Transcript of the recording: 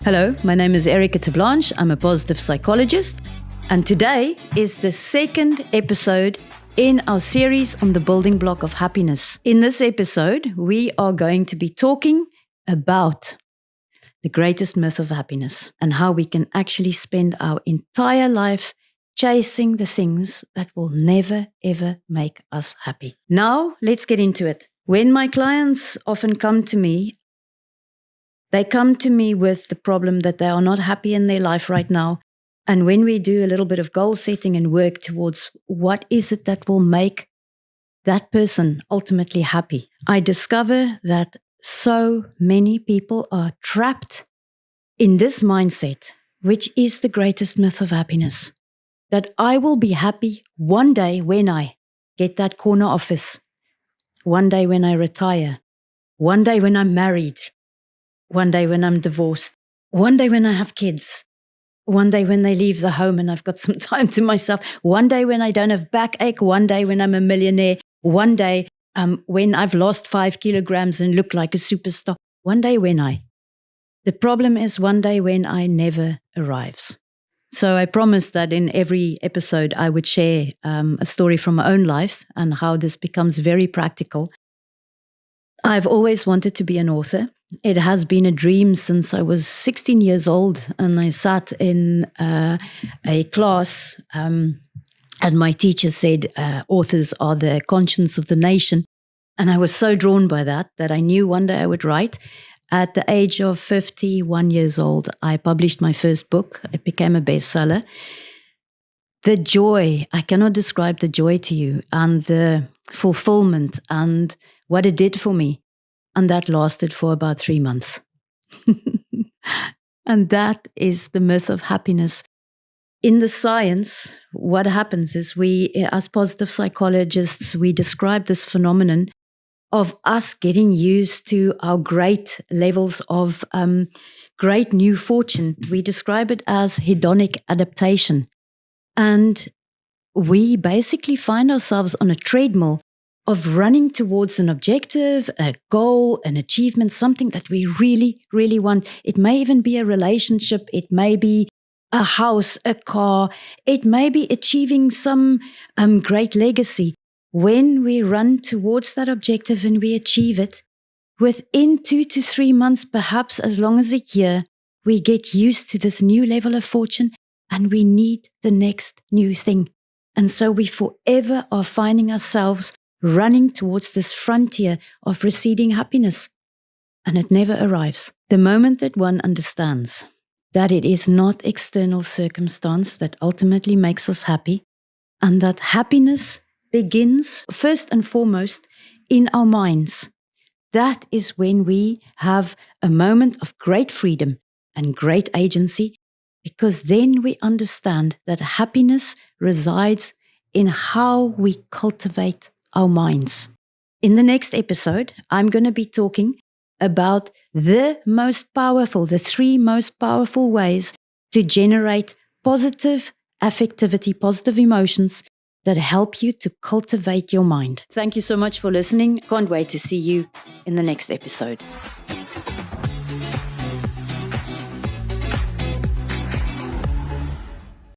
Hello, my name is Erica Terblanche. I'm a positive psychologist, and today is the second episode in our series on the building block of happiness. In this episode, we are going to be talking about the greatest myth of happiness and how we can actually spend our entire life chasing the things that will never, ever make us happy. Now, let's get into it. When my clients often come to me, they come to me with the problem that they are not happy in their life right now. And when we do a little bit of goal setting and work towards what is it that will make that person ultimately happy, I discover that so many people are trapped in this mindset, which is the greatest myth of happiness. That I will be happy one day when I get that corner office, one day when I retire, one day when I'm married, one day when I'm divorced, one day when I have kids, one day when they leave the home and I've got some time to myself, one day when I don't have backache, one day when I'm a millionaire, one day when I've lost 5 kilograms and look like a superstar, one day when I. The problem is one day when I never arrives. So I promised that in every episode I would share a story from my own life and how this becomes very practical. I've always wanted to be an author. It has been a dream since I was 16 years old, and I sat in a class and my teacher said authors are the conscience of the nation. And I was so drawn by that I knew one day I would write. At the age of 51 years old, I published my first book. It became a bestseller. The joy, I cannot describe the joy to you, and the fulfillment and what it did for me. And that lasted for about 3 months. And that is the myth of happiness. In the science, what happens is we, as positive psychologists, we describe this phenomenon of us getting used to our great levels of great new fortune. We describe it as hedonic adaptation. And we basically find ourselves on a treadmill of running towards an objective, a goal, an achievement, something that we really, really want. It may even be a relationship. It may be a house, a car. It may be achieving some great legacy. When we run towards that objective and we achieve it, within 2 to 3 months, perhaps as long as a year, we get used to this new level of fortune and we need the next new thing. And so we forever are finding ourselves running towards this frontier of receding happiness. And it never arrives. The moment that one understands that it is not external circumstance that ultimately makes us happy, and that happiness begins first and foremost in our minds, that is when we have a moment of great freedom and great agency, because then we understand that happiness resides in how we cultivate our minds. In the next episode, I'm going to be talking about the 3 most powerful ways to generate positive affectivity, positive emotions that help you to cultivate your mind. Thank you so much for listening. Can't wait to see you in the next episode.